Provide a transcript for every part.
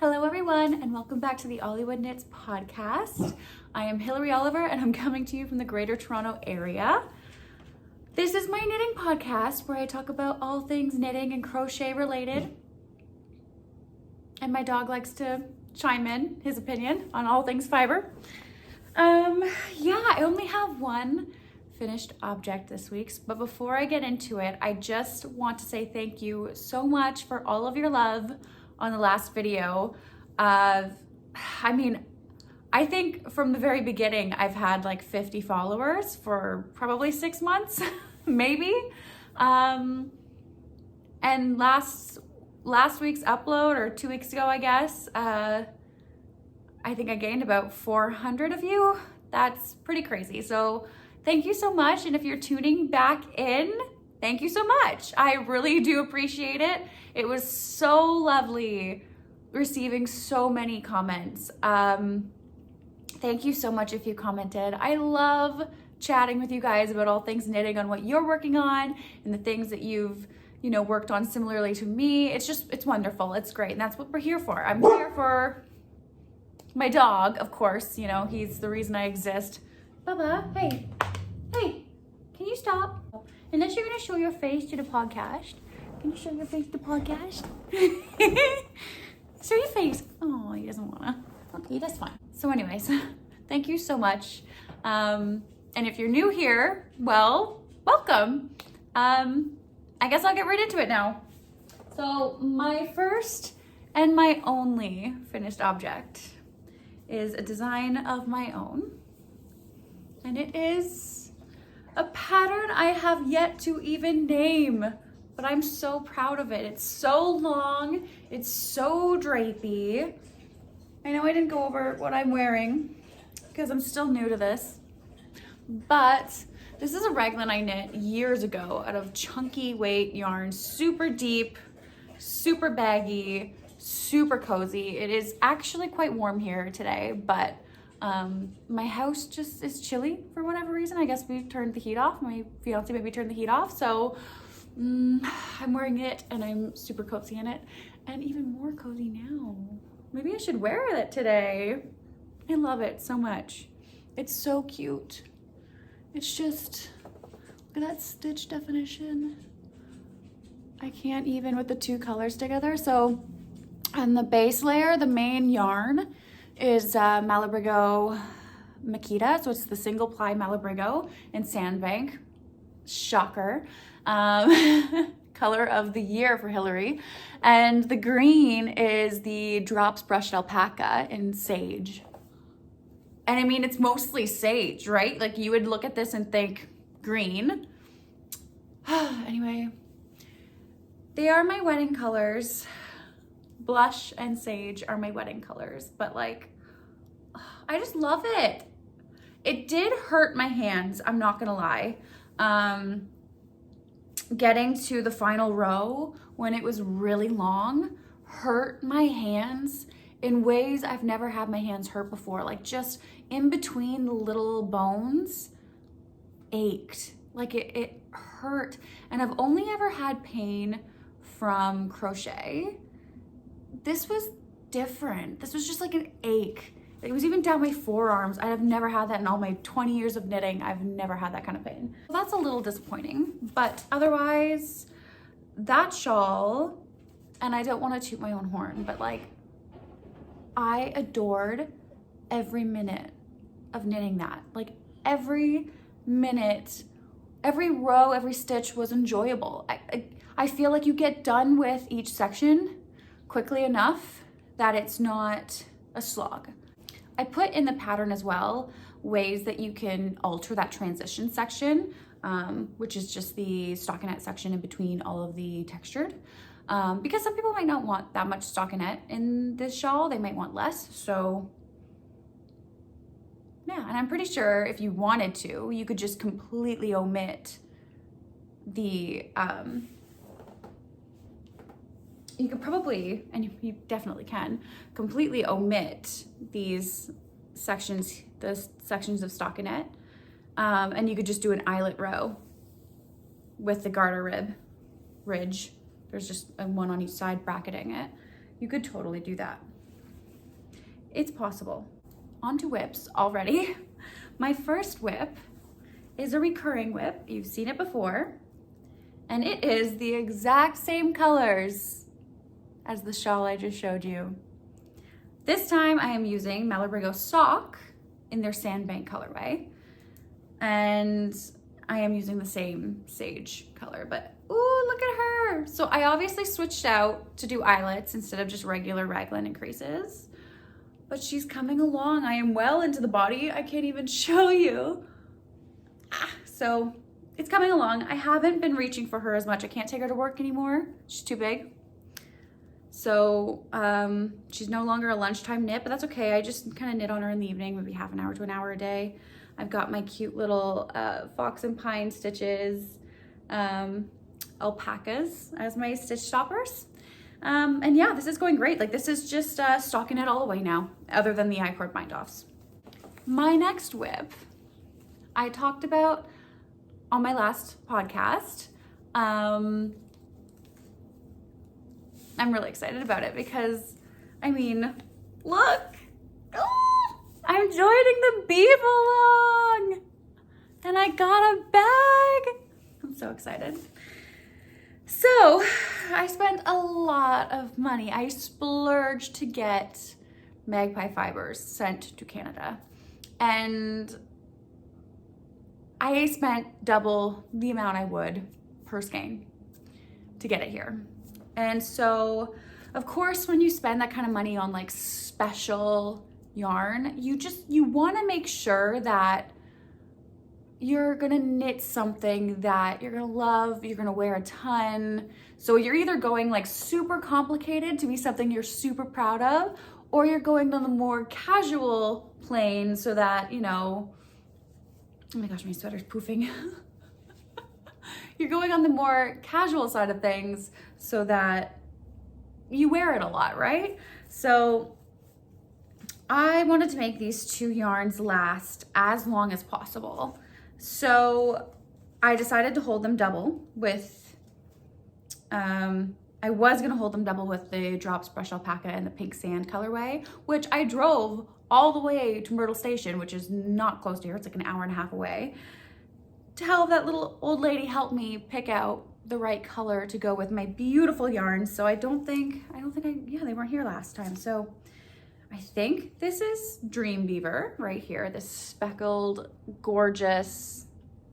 Hello everyone, and welcome back to the OllywoodKnits podcast. I am Hillary Oliver, and I'm coming to you from the Greater Toronto area. This is my knitting podcast where I talk about all things knitting and crochet related. And my dog likes to chime in his opinion on all things fiber. I only have one finished object this week, but before I get into it, I just want to say thank you so much for all of your love on the last video. I think from the very beginning, I've had like 50 followers for probably 6 months, maybe. And last week's upload, or 2 weeks ago, I guess, I think I gained about 400 of you. That's pretty crazy. So thank you so much. And if you're tuning back in, thank you so much. I really do appreciate it. It was so lovely receiving so many comments. Thank you so much if you commented. I love chatting with you guys about all things knitting, on what you're working on and the things that you've, worked on similarly to me. It's wonderful. It's great. And that's what we're here for. I'm here for my dog, of course. He's the reason I exist. Bubba, hey, can you stop? Unless you're gonna show your face to the podcast. Can you show your face to the podcast? Show your face. Oh, he doesn't wanna. Okay, that's fine. So anyways, thank you so much. And if you're new here, well, welcome. I guess I'll get right into it now. So my first and my only finished object is a design of my own. And it is a pattern I have yet to even name, but I'm so proud of it. It's so long, it's so drapey. I know I didn't go over what I'm wearing because I'm still new to this, but this is a raglan I knit years ago out of chunky weight yarn, super deep, super baggy, super cozy. It is actually quite warm here today, but my house just is chilly for whatever reason. I guess we turned the heat off. My fiance maybe turned the heat off, so I'm wearing it and I'm super cozy in it, and even more cozy now. Maybe I should wear it today. I love it so much. It's so cute. It's just, look at that stitch definition. I can't even with the two colors together. So on the base layer, the main yarn is Malabrigo Mechita. So it's the single ply Malabrigo in Sandbank. Shocker. Color of the year for Hillary. And the green is the Drops Brushed Alpaca in Sage. And I mean, it's mostly sage, right? Like you would look at this and think green. Anyway, they are my wedding colors. Blush and sage are my wedding colors, but like, I just love it. It did hurt my hands, I'm not gonna lie. Getting to the final row when it was really long hurt my hands in ways I've never had my hands hurt before. Like just in between the little bones ached. Like it hurt. And I've only ever had pain from crochet. This was different. This was just like an ache. It was even down my forearms. I have never had that in all my 20 years of knitting. I've never had that kind of pain. So that's a little disappointing, but otherwise, that shawl, and I don't want to toot my own horn, but like, I adored every minute of knitting that. Like every minute, every row, every stitch was enjoyable. I feel like you get done with each section quickly enough that it's not a slog. I put in the pattern as well ways that you can alter that transition section, which is just the stockinette section in between all of the textured. Because some people might not want that much stockinette in this shawl, they might want less. So yeah, and I'm pretty sure if you wanted to, you could just completely omit the, you could probably, and you definitely can, completely omit these sections, the sections of stockinette, and you could just do an eyelet row with the garter ridge. There's just one on each side bracketing it. You could totally do that. It's possible. On to whips already. My first whip is a recurring whip. You've seen it before. And it is the exact same colors as the shawl I just showed you. This time I am using Malabrigo sock in their sandbank colorway. And I am using the same sage color, but ooh, look at her. So I obviously switched out to do eyelets instead of just regular raglan and creases, but she's coming along. I am well into the body. I can't even show you. So it's coming along. I haven't been reaching for her as much. I can't take her to work anymore. She's too big. So she's no longer a lunchtime knit, but that's okay. I just kind of knit on her in the evening, maybe half an hour to an hour a day. I've got my cute little fox and pine stitches, alpacas as my stitch stoppers. And yeah, this is going great. Like this is just stockinette all the way now, other than the I-cord bind offs. My next whip, I talked about on my last podcast. I'm really excited about it because, I mean, look. Oh, I'm joining the Beav-a-Long and I got a bag. I'm so excited. So I spent a lot of money. I splurged to get magpie fibers sent to Canada. And I spent double the amount I would per skein to get it here. And so, of course, when you spend that kind of money on like special yarn, you want to make sure that you're gonna knit something that you're gonna love, you're gonna wear a ton. So you're either going like super complicated to be something you're super proud of, or you're going on the more casual plane so that, you know, oh my gosh, my sweater's poofing. You're going on the more casual side of things so that you wear it a lot, right? So I wanted to make these two yarns last as long as possible. So I decided to hold them double with, I was gonna hold them double with the Drops Brush Alpaca and the Pink Sand colorway, which I drove all the way to Myrtle Station, which is not close to here, it's like an hour and a half away, to have that little old lady help me pick out the right color to go with my beautiful yarns. So I don't think yeah, they weren't here last time. So I think this is Dream Beaver right here, this speckled, gorgeous,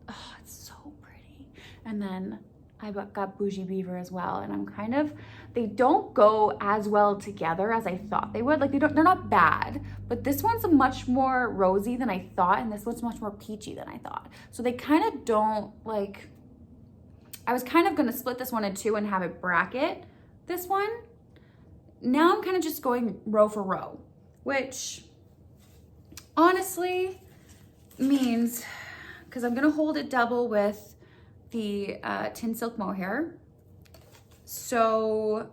oh, it's so pretty. And then I got Bougie Beaver as well. And I'm kind of, they don't go as well together as I thought they would. Like they're not bad, but this one's much more rosy than I thought. And this one's much more peachy than I thought. So they kind of don't like, I was kind of gonna split this one in two and have it bracket this one. Now I'm kind of just going row for row, which honestly means, because I'm gonna hold it double with the Tin Silk Mohair. So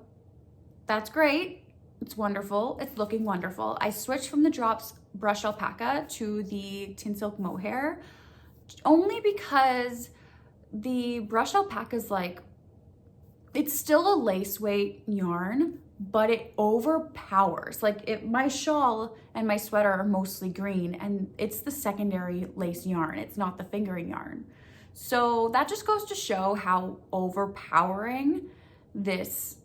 that's great, it's wonderful, it's looking wonderful. I switched from the Drops Brush Alpaca to the Tin Silk Mohair, only because the Brush Alpaca is like, it's still a lace weight yarn, but it overpowers. Like my shawl and my sweater are mostly green and it's the secondary lace yarn. It's not the fingering yarn. So that just goes to show how overpowering this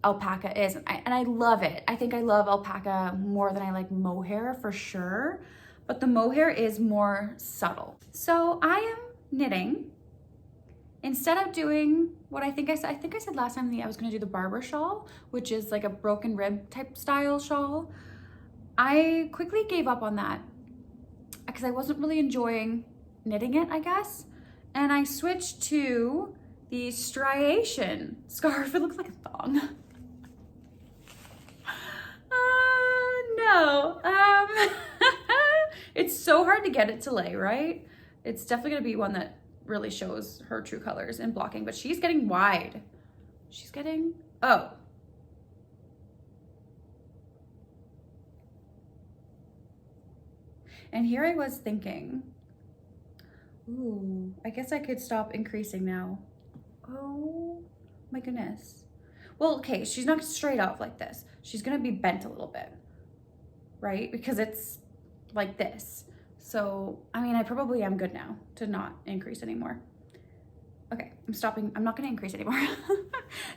alpaca is. And I love it. I think I love alpaca more than I like mohair for sure, but the mohair is more subtle. So I am knitting. Instead of doing what I think I said last time that I was gonna do the barber shawl, which is like a broken rib type style shawl, I quickly gave up on that because I wasn't really enjoying knitting it, I guess. And I switched to the striation scarf. It looks like a thong. No. It's so hard to get it to lay, right? It's definitely gonna be one that really shows her true colors in blocking, but she's getting wide. She's getting, oh. And here I was thinking, ooh, I guess I could stop increasing now. Oh my goodness. Well, okay, she's not straight off like this. She's gonna be bent a little bit. right? Because it's like this. So, I mean, I probably am good now to not increase anymore. Okay, I'm stopping. I'm not gonna increase anymore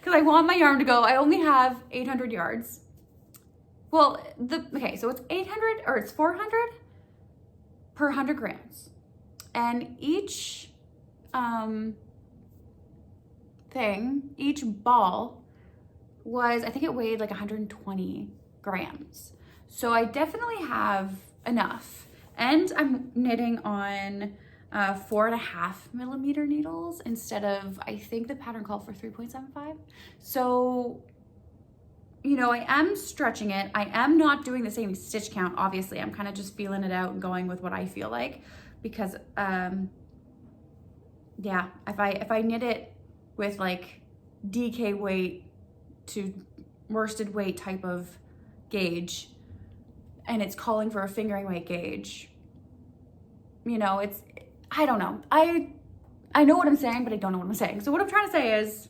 because I want my yarn to go. I only have 800 yards. Well, okay, so it's 800 or it's 400 per 100 grams. And each each ball was, I think it weighed like 120 grams. So I definitely have enough. And I'm knitting on 4.5 millimeter needles instead of, I think the pattern called for 3.75. So, you know, I am stretching it. I am not doing the same stitch count, obviously. I'm kind of just feeling it out and going with what I feel like because, yeah, if I knit it with like DK weight to worsted weight type of gauge and it's calling for a fingering weight gauge, you know, I don't know. I know what I'm saying, but I don't know what I'm saying. So what I'm trying to say is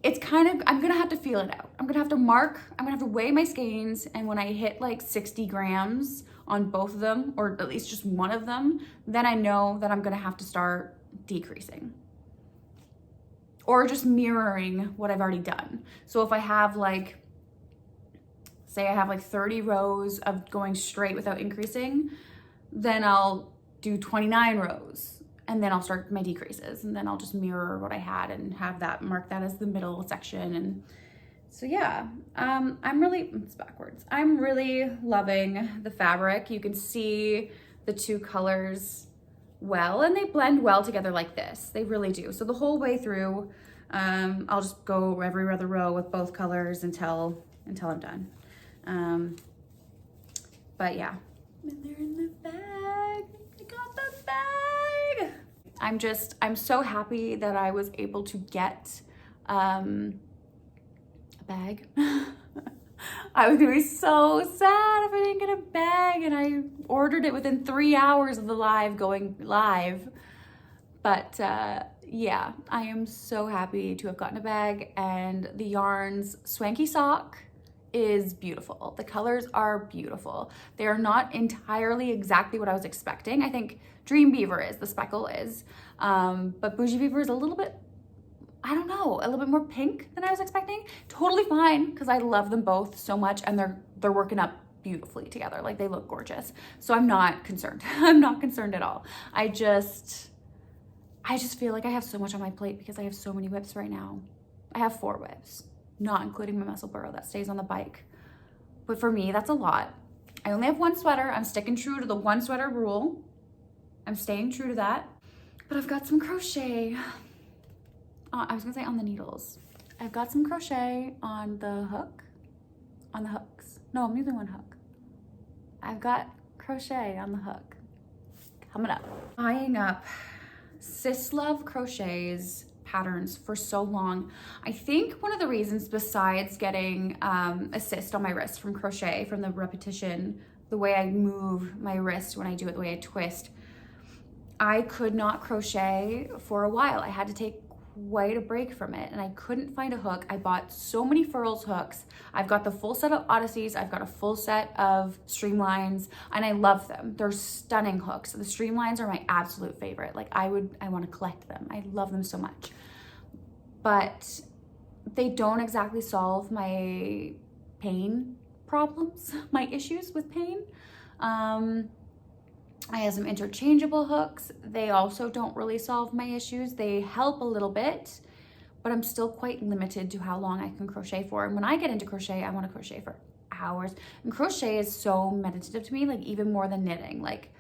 it's kind of, I'm gonna have to feel it out. I'm gonna have to mark, I'm gonna have to weigh my skeins, and when I hit like 60 grams on both of them, or at least just one of them, then I know that I'm gonna have to start decreasing. Or just mirroring what I've already done. So if I have like, say I have like 30 rows of going straight without increasing, then I'll do 29 rows and then I'll start my decreases and then I'll just mirror what I had and have that, mark that as the middle section. And so yeah, it's backwards. I'm really loving the fabric. You can see the two colors well and they blend well together like this. They really do. So the whole way through, I'll just go every other row with both colors until I'm done. But yeah, and they're in the bag. I got the bag. I'm so happy that I was able to get a bag. I was gonna be so sad if I didn't get a bag, and I ordered it within 3 hours of the live going live. But yeah, I am so happy to have gotten a bag, and the yarn's Swanky Sock is beautiful. The colors are beautiful. They are not entirely exactly what I was expecting. I think Dream Beaver is, the speckle is, but Bougie Beaver is a little bit, I don't know, a little bit more pink than I was expecting. Totally fine, because I love them both so much, and they're working up beautifully together. Like, they look gorgeous. So I'm not concerned. I'm not concerned at all. I just feel like I have so much on my plate because I have so many whips right now. I have 4 whips, not including my muscle burrow that stays on the bike. But for me, that's a lot. I only have 1 sweater. I'm sticking true to the 1 sweater rule. I'm staying true to that. But I've got some crochet. I was gonna say on the needles. I've got some crochet on the hook, on the hooks. No, I'm using 1 hook. I've got crochet on the hook. Coming up. Eyeing up Sis Love Crochet's patterns for so long. I think one of the reasons, besides getting a cyst on my wrist from crochet, from the repetition, the way I move my wrist when I do it, the way I twist, I could not crochet for a while. I had to take quite a break from it, and I couldn't find a hook. I bought so many Furls hooks. I've got the full set of Odysseys. I've got a full set of Streamlines, and I love them. They're stunning hooks. The Streamlines are my absolute favorite. Like, I want to collect them. I love them so much. But they don't exactly solve my pain problems, my issues with pain. I have some interchangeable hooks. They also don't really solve my issues. They help a little bit, but I'm still quite limited to how long I can crochet for. And when I get into crochet, I want to crochet for hours. And crochet is so meditative to me, like even more than knitting, like,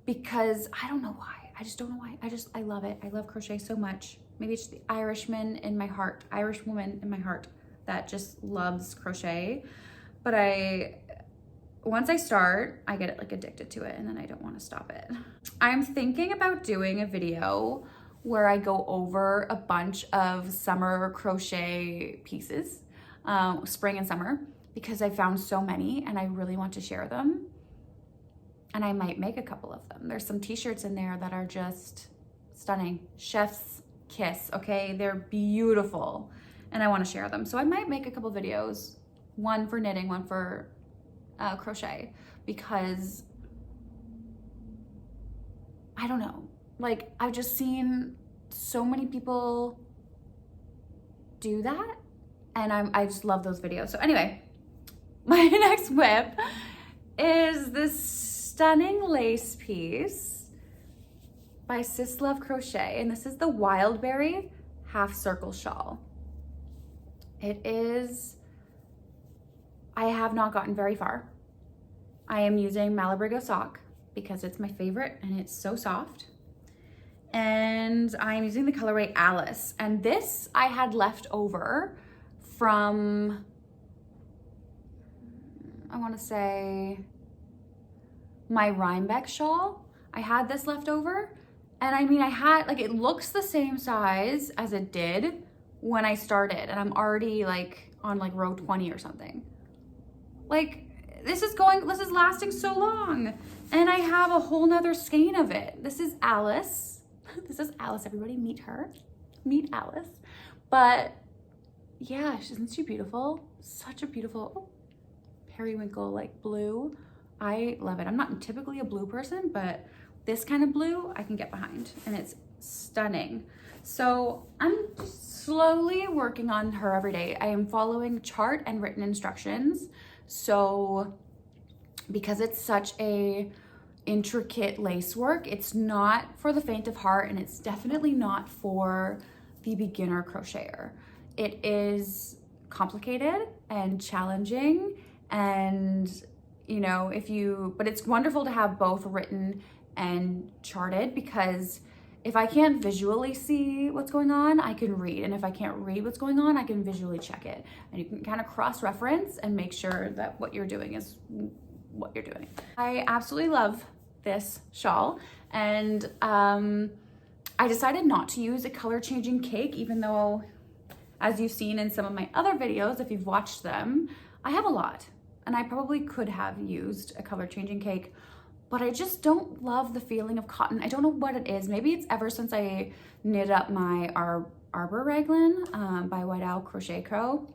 because I don't know why. I just don't know why. I love it. I love crochet so much. Maybe it's the Irishman in my heart, Irish woman in my heart that just loves crochet. But once I start, I get like addicted to it, and then I don't want to stop it. I'm thinking about doing a video where I go over a bunch of summer crochet pieces, spring and summer, because I found so many and I really want to share them. And I might make a couple of them. There's some t-shirts in there that are just stunning. Chef's kiss, okay? They're beautiful and I want to share them. So I might make a couple videos, one for knitting, one for crochet because I don't know, like I've just seen so many people do that and I just love those videos. So anyway, my next whip is this stunning lace piece by Sis Love Crochet, and this is the Wildberry half circle shawl. It is, I have not gotten very far. I am using Malabrigo sock because it's my favorite and it's so soft. And I'm using the colorway Alice. And this I had left over from, I want to say, my Rhinebeck shawl. I had this left over. And I mean, I had, like, it looks the same size as it did when I started. And I'm already like on like row 20 or something. Like, this is lasting so long. And I have a whole nother skein of it. This is Alice. This is Alice, everybody, meet her. Meet Alice. But yeah, isn't she beautiful? Such a beautiful periwinkle, like blue. I love it. I'm not typically a blue person, but this kind of blue I can get behind and it's stunning. So I'm just slowly working on her every day. I am following chart and written instructions. So because it's such a intricate lace work, it's not for the faint of heart, and it's definitely not for the beginner crocheter. It is complicated and challenging, and you know, but it's wonderful to have both written and charted, because if I can't visually see what's going on, I can read. And if I can't read what's going on, I can visually check it. And you can kind of cross-reference and make sure that what you're doing is what you're doing. I absolutely love this shawl. And I decided not to use a color-changing cake, even though, as you've seen in some of my other videos, if you've watched them, I have a lot. And I probably could have used a color-changing cake, but I just don't love the feeling of cotton. I don't know what it is. Maybe it's ever since I knit up my Arbor Raglan by White Owl Crochet Co.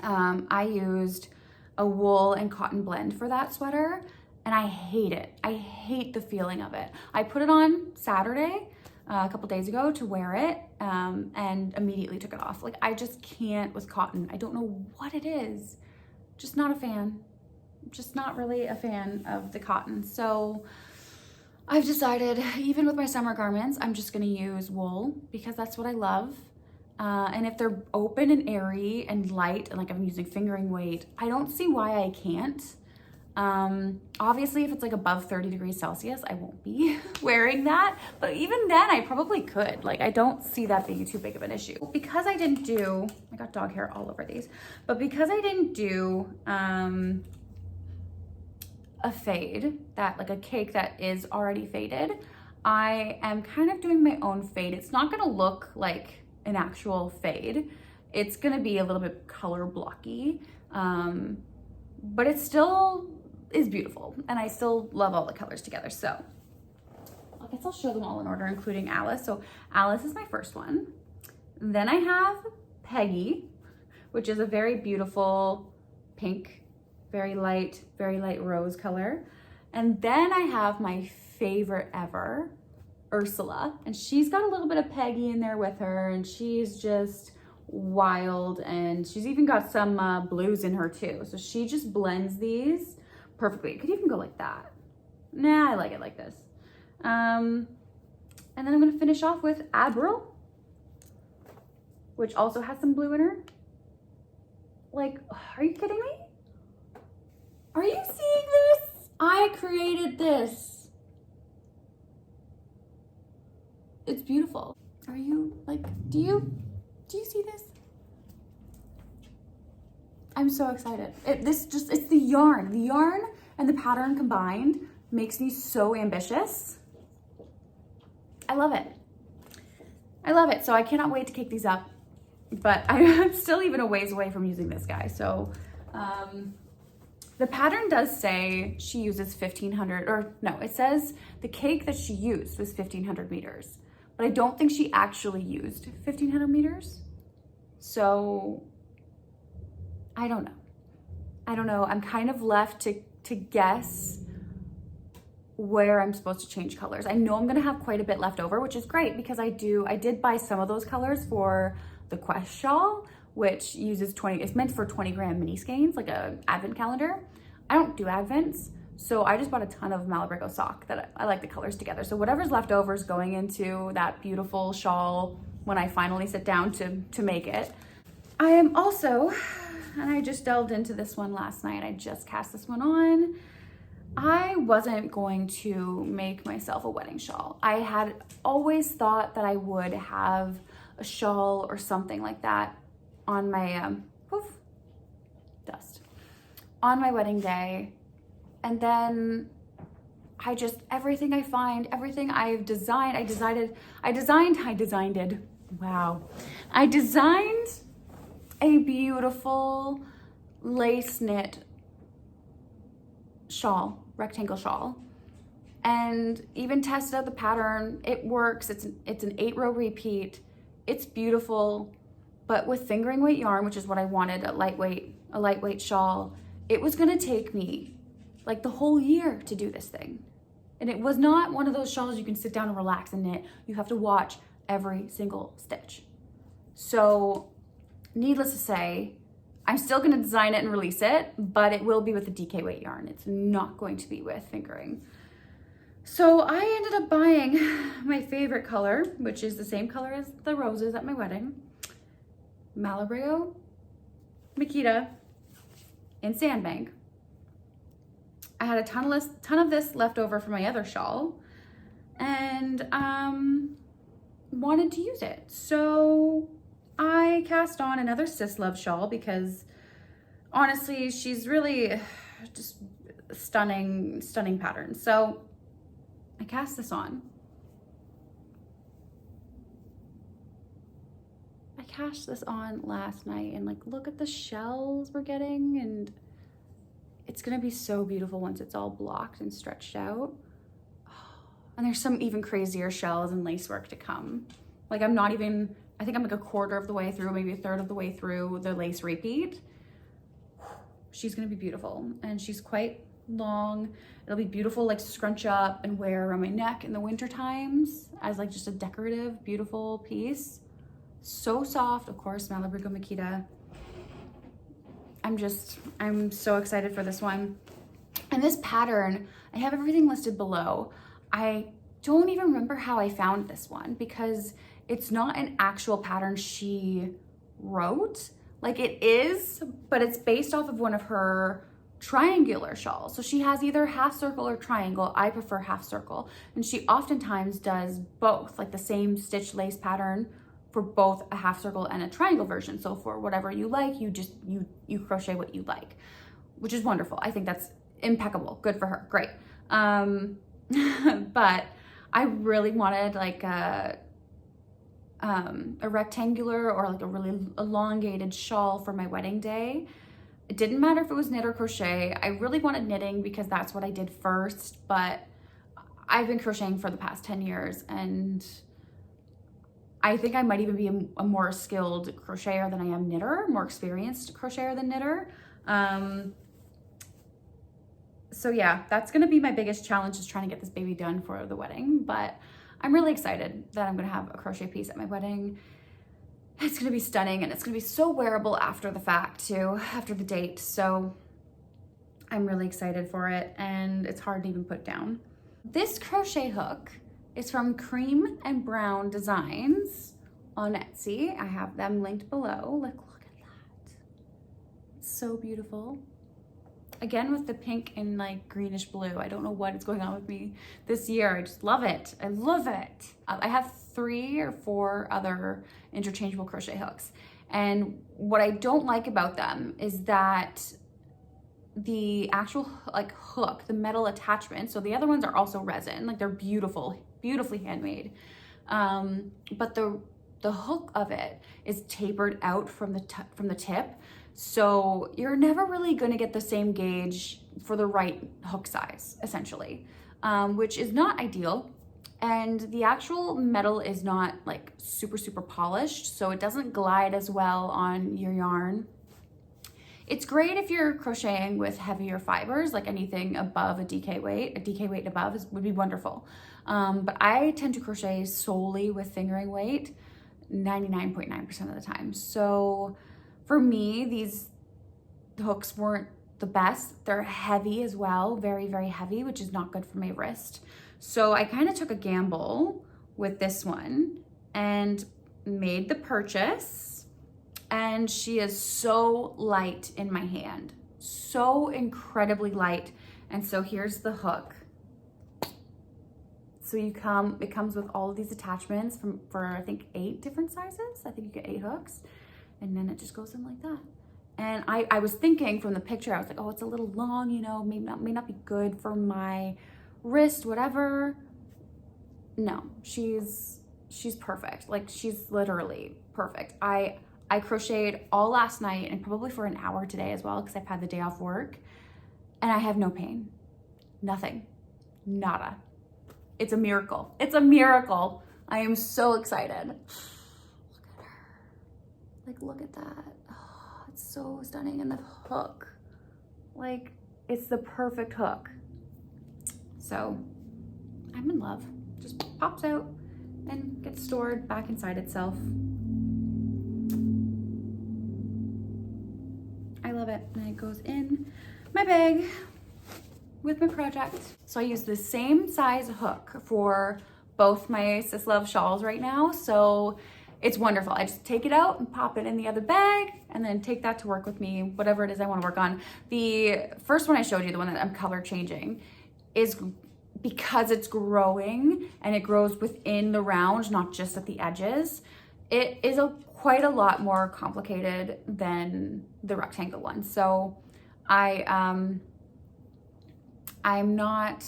I used a wool and cotton blend for that sweater, and I hate it. I hate the feeling of it. I put it on Saturday, a couple days ago, to wear it, and immediately took it off. Like, I just can't with cotton. I don't know what it is. Just not a fan. Just not really a fan of the cotton. So I've decided, even with my summer garments, I'm just gonna use wool because that's what I love. And if they're open and airy and light, and like I'm using fingering weight, I don't see why I can't. Obviously, if it's like above 30 degrees Celsius, I won't be wearing that. But even then, I probably could. Like, I don't see that being too big of an issue. Because I didn't do, I got dog hair all over these, but because I didn't do a fade, like a cake that is already faded, I am kind of doing my own fade. It's not gonna look like an actual fade. It's gonna be a little bit color blocky, but it still is beautiful, and I still love all the colors together. So I guess I'll show them all in order, including Alice. So Alice is my first one. Then I have Peggy, which is a very beautiful pink, very light rose color. And then I have my favorite ever, Ursula, and she's got a little bit of Peggy in there with her, and she's just wild, and she's even got some blues in her too. So she just blends these perfectly. It could even go like that. Nah, I like it like this. And then I'm gonna finish off with Abril, which also has some blue in her. Like, are you kidding me? Are you seeing this? I created this. It's beautiful. Are you, like, do you see this? I'm so excited. It's the yarn. The yarn and the pattern combined makes me so ambitious. I love it. I love it. So I cannot wait to cake these up, but I'm still even a ways away from using this guy. So the pattern does say she uses 1,500, or no, it says the cake that she used was 1,500 meters, but I don't think she actually used 1,500 meters. So I don't know. I don't know, I'm kind of left to guess where I'm supposed to change colors. I know I'm gonna have quite a bit left over, which is great because I did buy some of those colors for the Quest shawl, which uses it's meant for 20 gram mini skeins, like a advent calendar. I don't do advents, so I just bought a ton of Malabrigo sock that I like the colors together. So whatever's left over is going into that beautiful shawl when I finally sit down to make it. I am also, and I just delved into this one last night, I just cast this one on. I wasn't going to make myself a wedding shawl. I had always thought that I would have a shawl or something like that on my, dust, on my wedding day. And then everything I find, everything I've designed, I designed a beautiful lace knit shawl, rectangle shawl, and even tested out the pattern. It works. It's an 8-row repeat. It's beautiful, but with fingering weight yarn, which is what I wanted, a lightweight shawl, it was gonna take me like the whole year to do this thing. And it was not one of those shawls you can sit down and relax and knit. You have to watch every single stitch. So needless to say, I'm still gonna design it and release it, but it will be with the DK weight yarn. It's not going to be with fingering. So I ended up buying my favorite color, which is the same color as the roses at my wedding. Malabrigo, Mechita, in Sandbank. I had a ton of this left over from my other shawl and wanted to use it. So I cast on another Sis Love shawl because honestly, she's really just stunning pattern. So I cast this on. I cast this on last night and like, look at the shells we're getting, and it's gonna be so beautiful once it's all blocked and stretched out. And there's some even crazier shells and lace work to come. Like I think I'm like a quarter of the way through, maybe a third of the way through the lace repeat. She's gonna be beautiful, and she's quite long. It'll be beautiful, like scrunch up and wear around my neck in the winter times as like just a decorative, beautiful piece. So soft, of course, Malabrigo Mechita. I'm so excited for this one. And this pattern, I have everything listed below. I don't even remember how I found this one because it's not an actual pattern she wrote. Like it is, but it's based off of one of her triangular shawls. So she has either half circle or triangle. I prefer half circle. And she oftentimes does both, like the same stitch lace pattern for both a half circle and a triangle version. So for whatever you like, you crochet what you like, which is wonderful. I think that's impeccable. Good for her. Great. But I really wanted like a rectangular or like a really elongated shawl for my wedding day. It didn't matter if it was knit or crochet. I really wanted knitting because that's what I did first, but I've been crocheting for the past 10 years and I think I might even be a more skilled crocheter than I am knitter, more experienced crocheter than knitter. So yeah, that's gonna be my biggest challenge, is trying to get this baby done for the wedding, but I'm really excited that I'm gonna have a crochet piece at my wedding. It's gonna be stunning and it's gonna be so wearable after the fact too, after the date. So I'm really excited for it and it's hard to even put down. This crochet hook is from Cream and Brown Designs on Etsy. I have them linked below. Look at that. It's so beautiful. Again, with the pink and like greenish blue. I don't know what is going on with me this year. I just love it. I love it. I have 3 or 4 other interchangeable crochet hooks. And what I don't like about them is that the actual like hook, the metal attachment, so the other ones are also resin, like they're beautiful, beautifully handmade. But the hook of it is tapered out from the tip. So you're never really gonna get the same gauge for the right hook size, essentially, which is not ideal. And the actual metal is not like super polished, so it doesn't glide as well on your yarn. It's great if you're crocheting with heavier fibers, like anything above a DK weight and above would be wonderful. But I tend to crochet solely with fingering weight 99.9% of the time. So for me, these hooks weren't the best. They're heavy as well, very, very heavy, which is not good for my wrist. So I kind of took a gamble with this one and made the purchase. And she is so light in my hand, so incredibly light. And so here's the hook. So it comes with all of these attachments for I think 8 different sizes. I think you get 8 hooks, and then it just goes in like that. And I was thinking from the picture, I was like, oh, it's a little long, you know, may not be good for my wrist, whatever. No, she's perfect. Like, she's literally perfect. I crocheted all last night and probably for an hour today as well, because I've had the day off work, and I have no pain, nothing, nada. It's a miracle. It's a miracle. I am so excited. Look at her. Like, look at that. Oh, it's so stunning. And the hook, like, it's the perfect hook. So I'm in love. Just pops out and gets stored back inside itself. I love it. And it goes in my bag with my project. So I use the same size hook for both my Sis Love shawls right now. So it's wonderful. I just take it out and pop it in the other bag and then take that to work with me, whatever it is I want to work on. The first one I showed you, the one that I'm color changing, is because it's growing and it grows within the round, not just at the edges. It is quite a lot more complicated than the rectangle one. So I'm not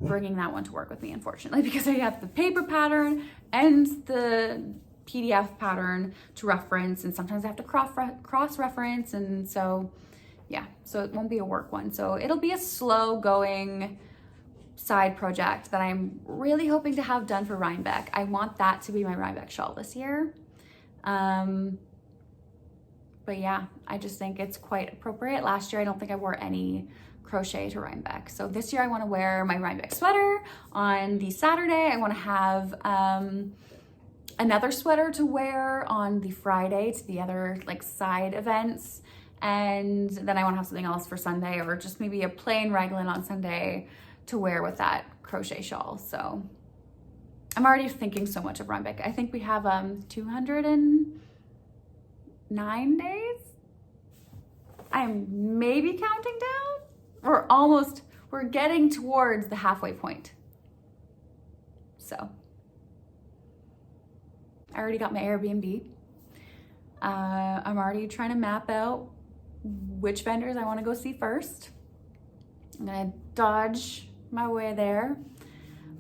bringing that one to work with me, unfortunately, because I have the paper pattern and the PDF pattern to reference, and sometimes I have to cross-reference, and so, yeah, so it won't be a work one. So it'll be a slow-going side project that I'm really hoping to have done for Rhinebeck. I want that to be my Rhinebeck shawl this year. But yeah, I just think it's quite appropriate. Last year, I don't think I wore any crochet to Rhinebeck. So this year I want to wear my Rhinebeck sweater on the Saturday. I want to have another sweater to wear on the Friday to the other like side events. And then I want to have something else for Sunday, or just maybe a plain raglan on Sunday to wear with that crochet shawl. So I'm already thinking so much of Rhinebeck. I think we have 209 days. I'm maybe counting down. We're getting towards the halfway point. So I already got my Airbnb. I'm already trying to map out which vendors I want to go see first. I'm gonna dodge my way there.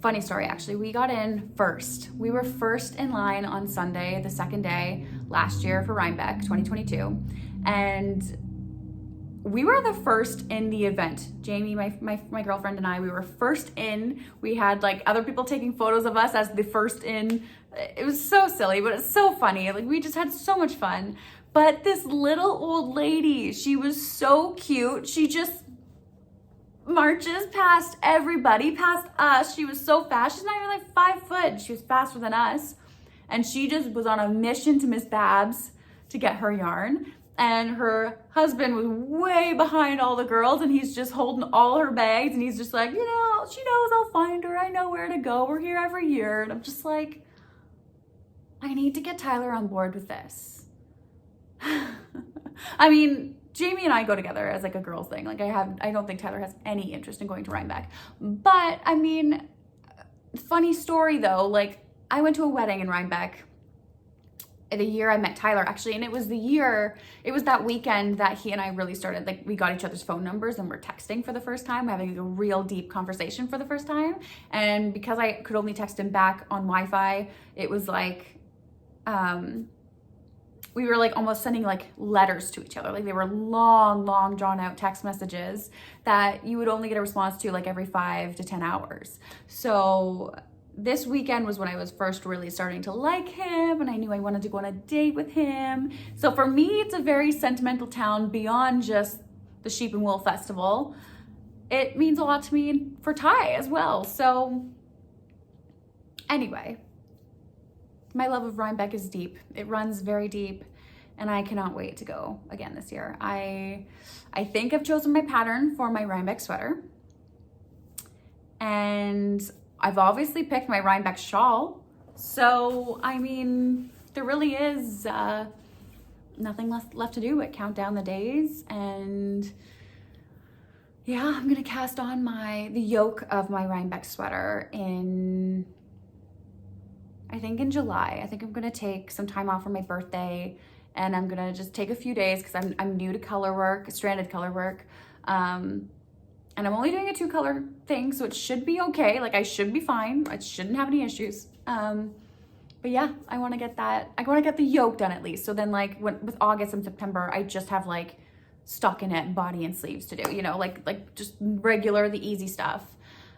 Funny story, actually, we got in first. We were first in line on Sunday, the second day last year for Rhinebeck 2022. And we were the first in the event. Jamie, my girlfriend, and I, we were first in. We had like other people taking photos of us as the first in. It was so silly, but it's so funny. Like, we just had so much fun. But this little old lady, she was so cute. She just marches past everybody, past us. She was so fast. She's not even like 5 foot. She was faster than us. And she just was on a mission to Miss Babs to get her yarn. And her husband was way behind all the girls, and he's just holding all her bags, and he's just like, you know, she knows I'll find her. I know where to go. We're here every year. And I'm just like, I need to get Tyler on board with this. I mean, Jamie and I go together as like a girls thing. Like, I don't think Tyler has any interest in going to Rhinebeck. But I mean, funny story though, like, I went to a wedding in Rhinebeck the year I met Tyler, actually, and it was that weekend that he and I really started, like, we got each other's phone numbers and we're texting for the first time, having a real deep conversation for the first time. And because I could only text him back on Wi-Fi, it was like, we were like almost sending like letters to each other. Like, they were long drawn out text messages that you would only get a response to like every 5 to 10 hours. So this weekend was when I was first really starting to like him, and I knew I wanted to go on a date with him. So for me, it's a very sentimental town beyond just the Sheep and Wool Festival. It means a lot to me for Ty as well. So anyway, my love of Rhinebeck is deep. It runs very deep, and I cannot wait to go again this year. I think I've chosen my pattern for my Rhinebeck sweater, and I've obviously picked my Rhinebeck shawl. So, I mean, there really is nothing left to do but count down the days. And yeah, I'm gonna cast on the yoke of my Rhinebeck sweater I think in July. I think I'm gonna take some time off for my birthday, and I'm gonna just take a few days because I'm new to color work, stranded color work. And I'm only doing a 2-color thing, so it should be okay. Like, I should be fine. I shouldn't have any issues. But yeah, I want to get the yoke done at least. So then, like, with August and September, I just have like stockinette, body and sleeves to do, you know, like just regular, the easy stuff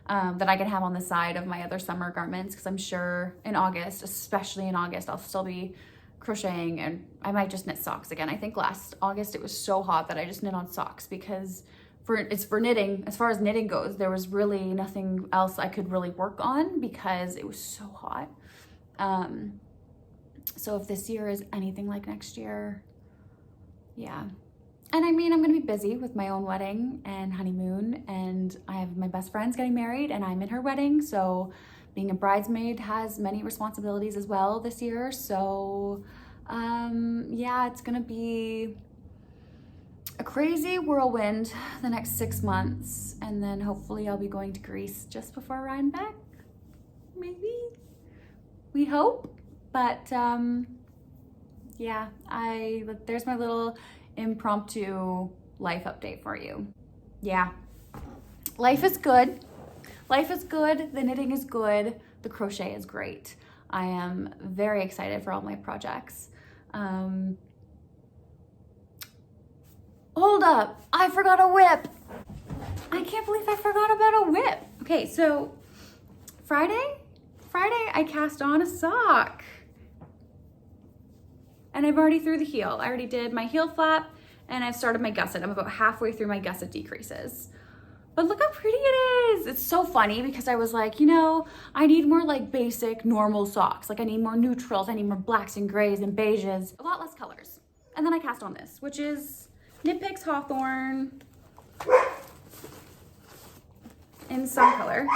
that I can have on the side of my other summer garments. Because I'm sure in August, especially in August, I'll still be crocheting, and I might just knit socks again. I think last August it was so hot that I just knit on socks because it's for knitting. As far as knitting goes, there was really nothing else I could really work on because it was so hot. So if this year is anything like next year, yeah. And I mean, I'm gonna be busy with my own wedding and honeymoon, and I have my best friend's getting married and I'm in her wedding. So being a bridesmaid has many responsibilities as well this year. So yeah, it's gonna be a crazy whirlwind the next 6 months, and then hopefully I'll be going to Greece just before Rhinebeck, maybe, we hope. But yeah, there's my little impromptu life update for you. Yeah, life is good. Life is good, the knitting is good, the crochet is great. I am very excited for all my projects. Hold up, I forgot a whip. I can't believe I forgot about a whip. Okay, so Friday I cast on a sock. And I've already threw the heel. I already did my heel flap, and I've started my gusset. I'm about halfway through my gusset decreases. But look how pretty it is. It's so funny because I was like, you know, I need more like basic normal socks. Like I need more neutrals, I need more blacks and grays and beiges, a lot less colors. And then I cast on this, which is Knit Picks Hawthorne in some color.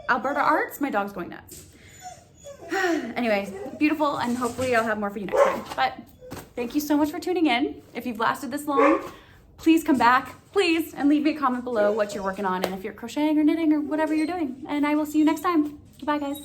Alberta Arts, my dog's going nuts. Anyways, beautiful, and hopefully I'll have more for you next time. But thank you so much for tuning in. If you've lasted this long, please come back, please, and leave me a comment below what you're working on and if you're crocheting or knitting or whatever you're doing. And I will see you next time. Goodbye, guys.